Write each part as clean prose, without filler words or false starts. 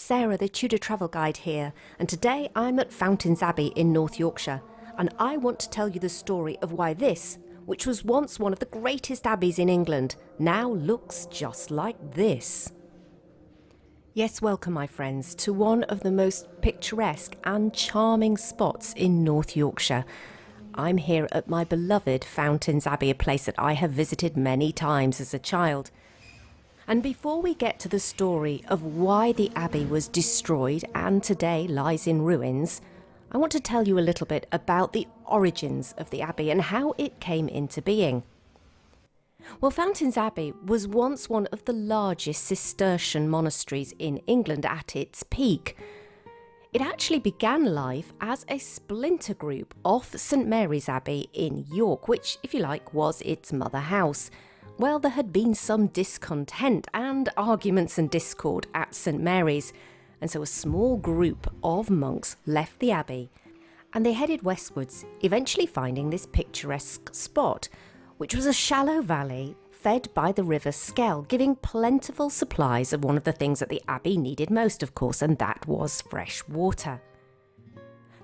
Sarah, the Tudor travel guide here, and today I'm at Fountains Abbey in North Yorkshire, and I want to tell you the story of why this, which was once one of the greatest abbeys in England, now looks just like this. Yes, welcome my friends to one of the most picturesque and charming spots in North Yorkshire. I'm here at my beloved Fountains Abbey, a place that I have visited many times as a child. And before we get to the story of why the abbey was destroyed and today lies in ruins, I want to tell you a little bit about the origins of the abbey and how it came into being. Well, Fountains Abbey was once one of the largest Cistercian monasteries in England at its peak. It actually began life as a splinter group of St Mary's Abbey in York, which, if you like, was its mother house. Well, there had been some discontent and arguments and discord at St Mary's, and so a small group of monks left the abbey and they headed westwards, eventually finding this picturesque spot, which was a shallow valley fed by the river Skell, giving plentiful supplies of one of the things that the abbey needed most, of course, and that was fresh water.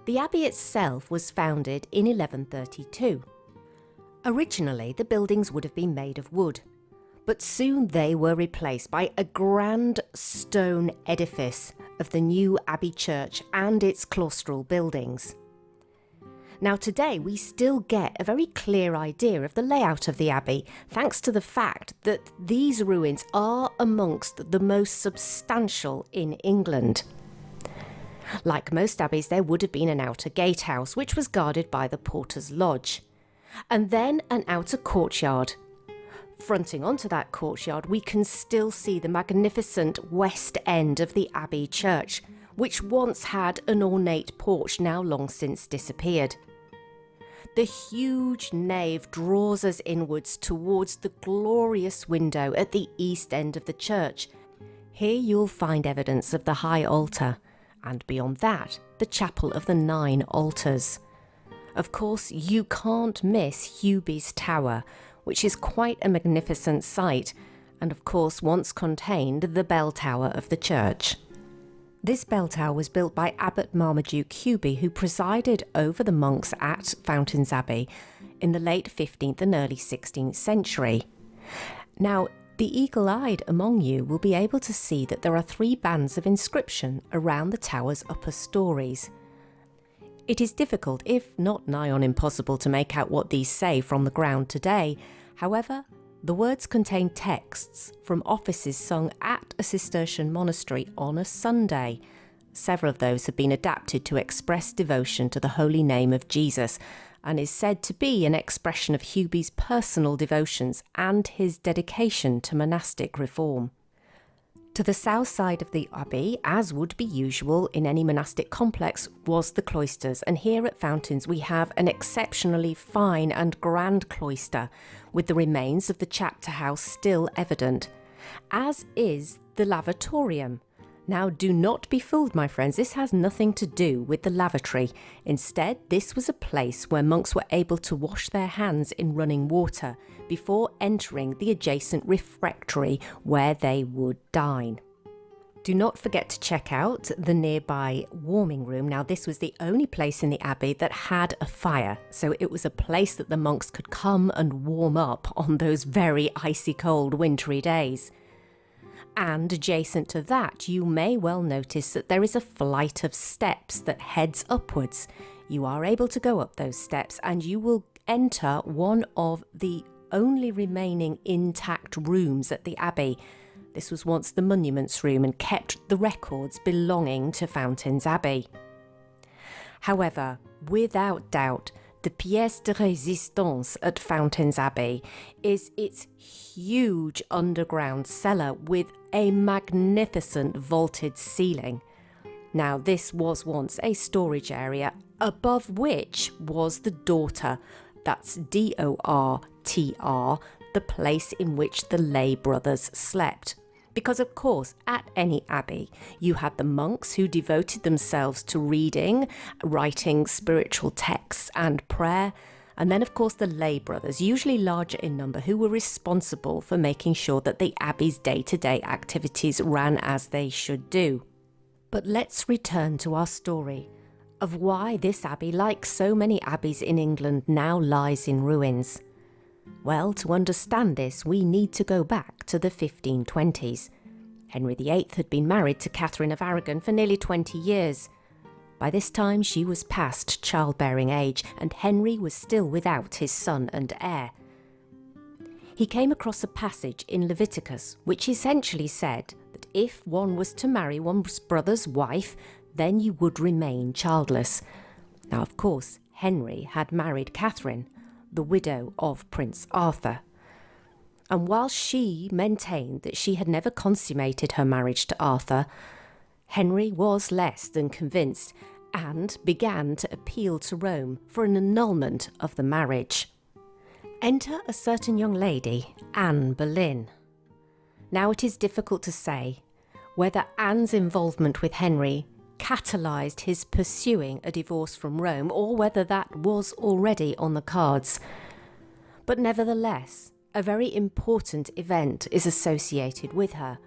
The abbey itself was founded in 1132. Originally, the buildings would have been made of wood, but soon they were replaced by a grand stone edifice of the new abbey church and its claustral buildings. Now today we still get a very clear idea of the layout of the abbey, thanks to the fact that these ruins are amongst the most substantial in England. Like most abbeys, there would have been an outer gatehouse, which was guarded by the porter's lodge, and then an outer courtyard. Fronting onto that courtyard, we can still see the magnificent west end of the abbey church, which once had an ornate porch now long since disappeared. The huge nave draws us inwards towards the glorious window at the east end of the church. Here you'll find evidence of the high altar, and beyond that, the chapel of the 9 altars. Of course, you can't miss Hubie's Tower, which is quite a magnificent sight, and of course once contained the bell tower of the church. This bell tower was built by Abbot Marmaduke Hubie, who presided over the monks at Fountains Abbey in the late 15th and early 16th century. Now, the eagle-eyed among you will be able to see that there are 3 bands of inscription around the tower's upper stories. It is difficult, if not nigh on impossible, to make out what these say from the ground today. However, the words contain texts from offices sung at a Cistercian monastery on a Sunday. Several of those have been adapted to express devotion to the holy name of Jesus, and is said to be an expression of Hubie's personal devotions and his dedication to monastic reform. To the south side of the abbey, as would be usual in any monastic complex, was the cloisters, and here at Fountains we have an exceptionally fine and grand cloister, with the remains of the chapter house still evident, as is the lavatorium. Now do not be fooled, my friends, this has nothing to do with the lavatory. Instead, this was a place where monks were able to wash their hands in running water before entering the adjacent refectory where they would dine. Do not forget to check out the nearby warming room. Now, this was the only place in the abbey that had a fire, so it was a place that the monks could come and warm up on those very icy cold wintry days. And adjacent to that, you may well notice that there is a flight of steps that heads upwards. You are able to go up those steps and you will enter one of the only remaining intact rooms at the abbey. This was once the monuments room and kept the records belonging to Fountains Abbey. However, without doubt, the pièce de résistance at Fountains Abbey is its huge underground cellar with a magnificent vaulted ceiling. Now, this was once a storage area, above which was the dorter, that's D-O-R-T-R, the place in which the lay brothers slept. Because, of course, at any abbey, you had the monks who devoted themselves to reading, writing spiritual texts and prayer, and then, of course, the lay brothers, usually larger in number, who were responsible for making sure that the abbey's day-to-day activities ran as they should do. But let's return to our story of why this abbey, like so many abbeys in England, now lies in ruins. Well, to understand this, we need to go back to the 1520s. Henry VIII had been married to Catherine of Aragon for nearly 20 years. By this time, she was past childbearing age, and Henry was still without his son and heir. He came across a passage in Leviticus which essentially said that if one was to marry one's brother's wife, then you would remain childless. Now, of course, Henry had married Catherine, the widow of Prince Arthur. And while she maintained that she had never consummated her marriage to Arthur, Henry was less than convinced and began to appeal to Rome for an annulment of the marriage. Enter a certain young lady, Anne Boleyn. Now, it is difficult to say whether Anne's involvement with Henry catalysed his pursuing a divorce from Rome, or whether that was already on the cards. But nevertheless, a very important event is associated with her.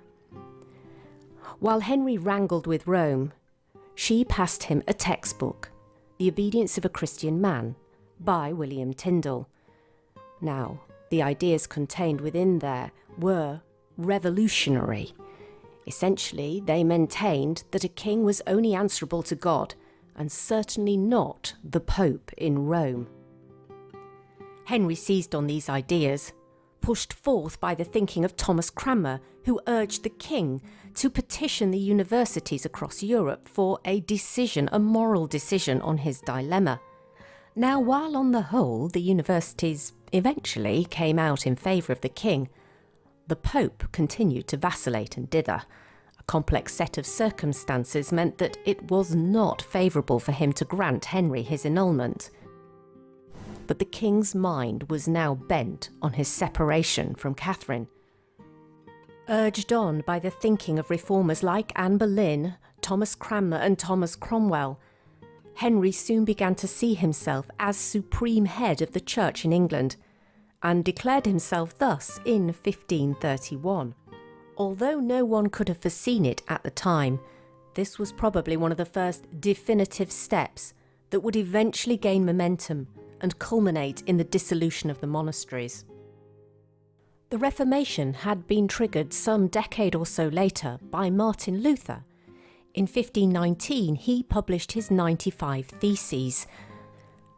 While Henry wrangled with Rome, she passed him a textbook, The Obedience of a Christian Man, by William Tyndale. Now, the ideas contained within there were revolutionary. Essentially, they maintained that a king was only answerable to God, and certainly not the Pope in Rome. Henry seized on these ideas, pushed forth by the thinking of Thomas Cranmer, who urged the king to petition the universities across Europe for a decision, a moral decision on his dilemma. Now, while on the whole the universities eventually came out in favour of the king, the Pope continued to vacillate and dither. A complex set of circumstances meant that it was not favourable for him to grant Henry his annulment. But the king's mind was now bent on his separation from Catherine. Urged on by the thinking of reformers like Anne Boleyn, Thomas Cranmer and Thomas Cromwell, Henry soon began to see himself as supreme head of the church in England, and declared himself thus in 1531. Although no one could have foreseen it at the time, this was probably one of the first definitive steps that would eventually gain momentum and culminate in the dissolution of the monasteries. The Reformation had been triggered some decade or so later by Martin Luther. In 1519, he published his 95 Theses.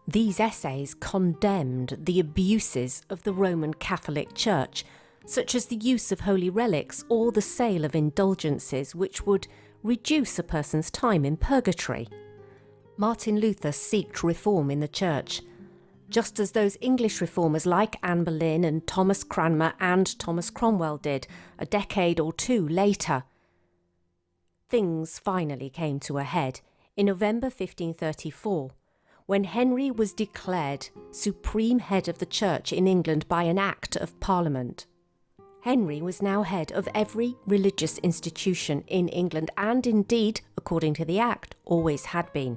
These essays condemned the abuses of the Roman Catholic Church, such as the use of holy relics or the sale of indulgences, which would reduce a person's time in purgatory. Martin Luther sought reform in the church, just as those English reformers like Anne Boleyn and Thomas Cranmer and Thomas Cromwell did a decade or two later. Things finally came to a head in November 1534, when Henry was declared supreme head of the church in England by an Act of Parliament. Henry was now head of every religious institution in England, and indeed, according to the Act, always had been.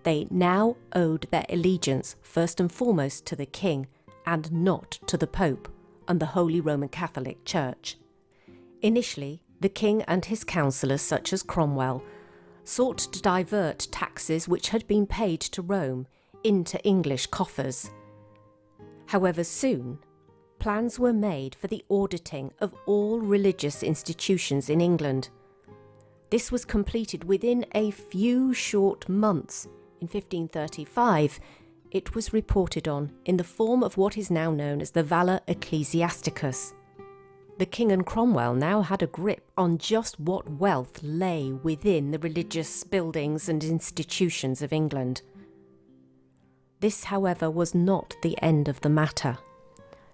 They now owed their allegiance first and foremost to the king, and not to the Pope and the Holy Roman Catholic Church. Initially, the king and his councillors, such as Cromwell, sought to divert taxes which had been paid to Rome into English coffers. However, soon, plans were made for the auditing of all religious institutions in England. This was completed within a few short months. In 1535, it was reported on in the form of what is now known as the Valor Ecclesiasticus. The king and Cromwell now had a grip on just what wealth lay within the religious buildings and institutions of England. This, however, was not the end of the matter.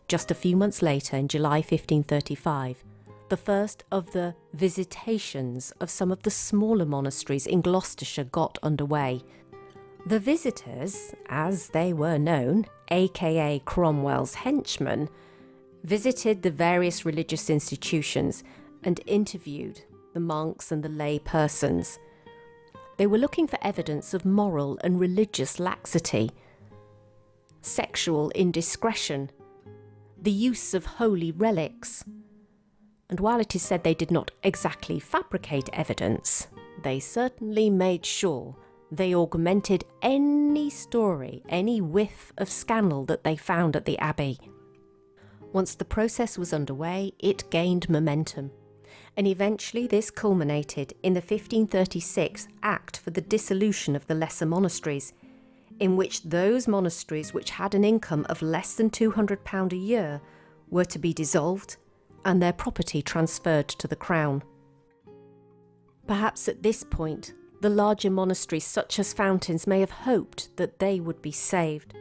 Just a few months later, in July 1535, the first of the visitations of some of the smaller monasteries in Gloucestershire got underway. The visitors, as they were known, aka Cromwell's henchmen, visited the various religious institutions and interviewed the monks and the lay persons. They were looking for evidence of moral and religious laxity, sexual indiscretion, the use of holy relics. And while it is said they did not exactly fabricate evidence, they certainly made sure they augmented any story, any whiff of scandal that they found at the Abbey. Once the process was underway, it gained momentum, and eventually this culminated in the 1536 Act for the Dissolution of the Lesser Monasteries, in which those monasteries which had an income of less than £200 a year were to be dissolved and their property transferred to the Crown. Perhaps at this point, the larger monasteries such as Fountains may have hoped that they would be saved.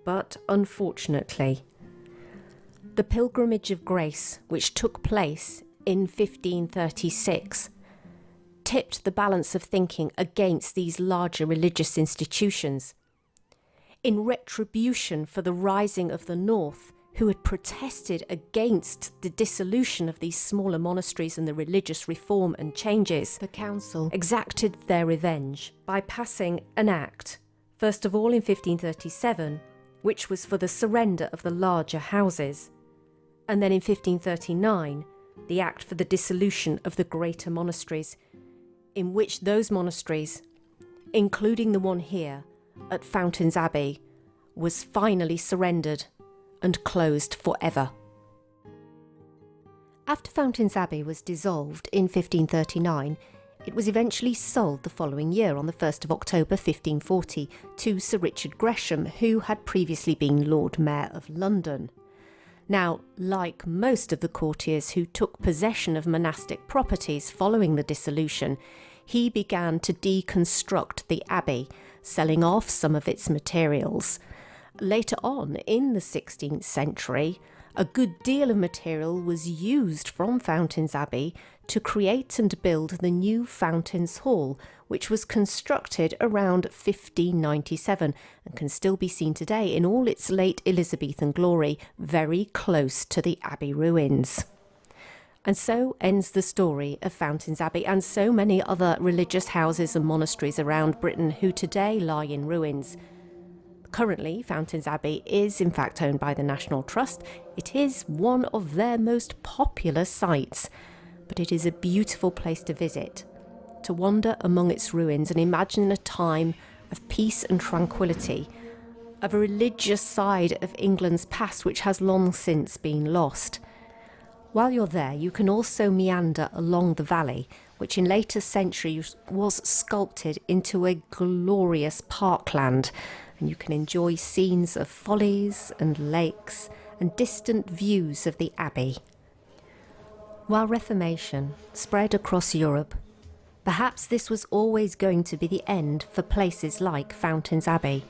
But unfortunately, the Pilgrimage of Grace, which took place in 1536, tipped the balance of thinking against these larger religious institutions. In retribution for the rising of the North, who had protested against the dissolution of these smaller monasteries and the religious reform and changes, the council exacted their revenge by passing an act, first of all in 1537, which was for the surrender of the larger houses, and then in 1539, the Act for the Dissolution of the Greater Monasteries, in which those monasteries, including the one here at Fountains Abbey, was finally surrendered and closed forever. After Fountains Abbey was dissolved in 1539, it was eventually sold the following year on the 1st of October 1540 to Sir Richard Gresham, who had previously been Lord Mayor of London. Now, like most of the courtiers who took possession of monastic properties following the dissolution, he began to deconstruct the abbey, selling off some of its materials. Later on, in the 16th century, a good deal of material was used from Fountains Abbey to create and build the new Fountains Hall, which was constructed around 1597 and can still be seen today in all its late Elizabethan glory, very close to the Abbey ruins. And so ends the story of Fountains Abbey and so many other religious houses and monasteries around Britain who today lie in ruins. Currently, Fountains Abbey is in fact owned by the National Trust. It is one of their most popular sites, but it is a beautiful place to visit, to wander among its ruins and imagine a time of peace and tranquility, of a religious side of England's past which has long since been lost. While you're there, you can also meander along the valley, which in later centuries was sculpted into a glorious parkland, and you can enjoy scenes of follies and lakes and distant views of the Abbey. While Reformation spread across Europe, perhaps this was always going to be the end for places like Fountains Abbey.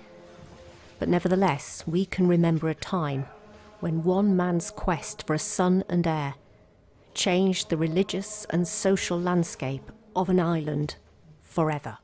But nevertheless, we can remember a time when one man's quest for a son and heir changed the religious and social landscape of an island forever.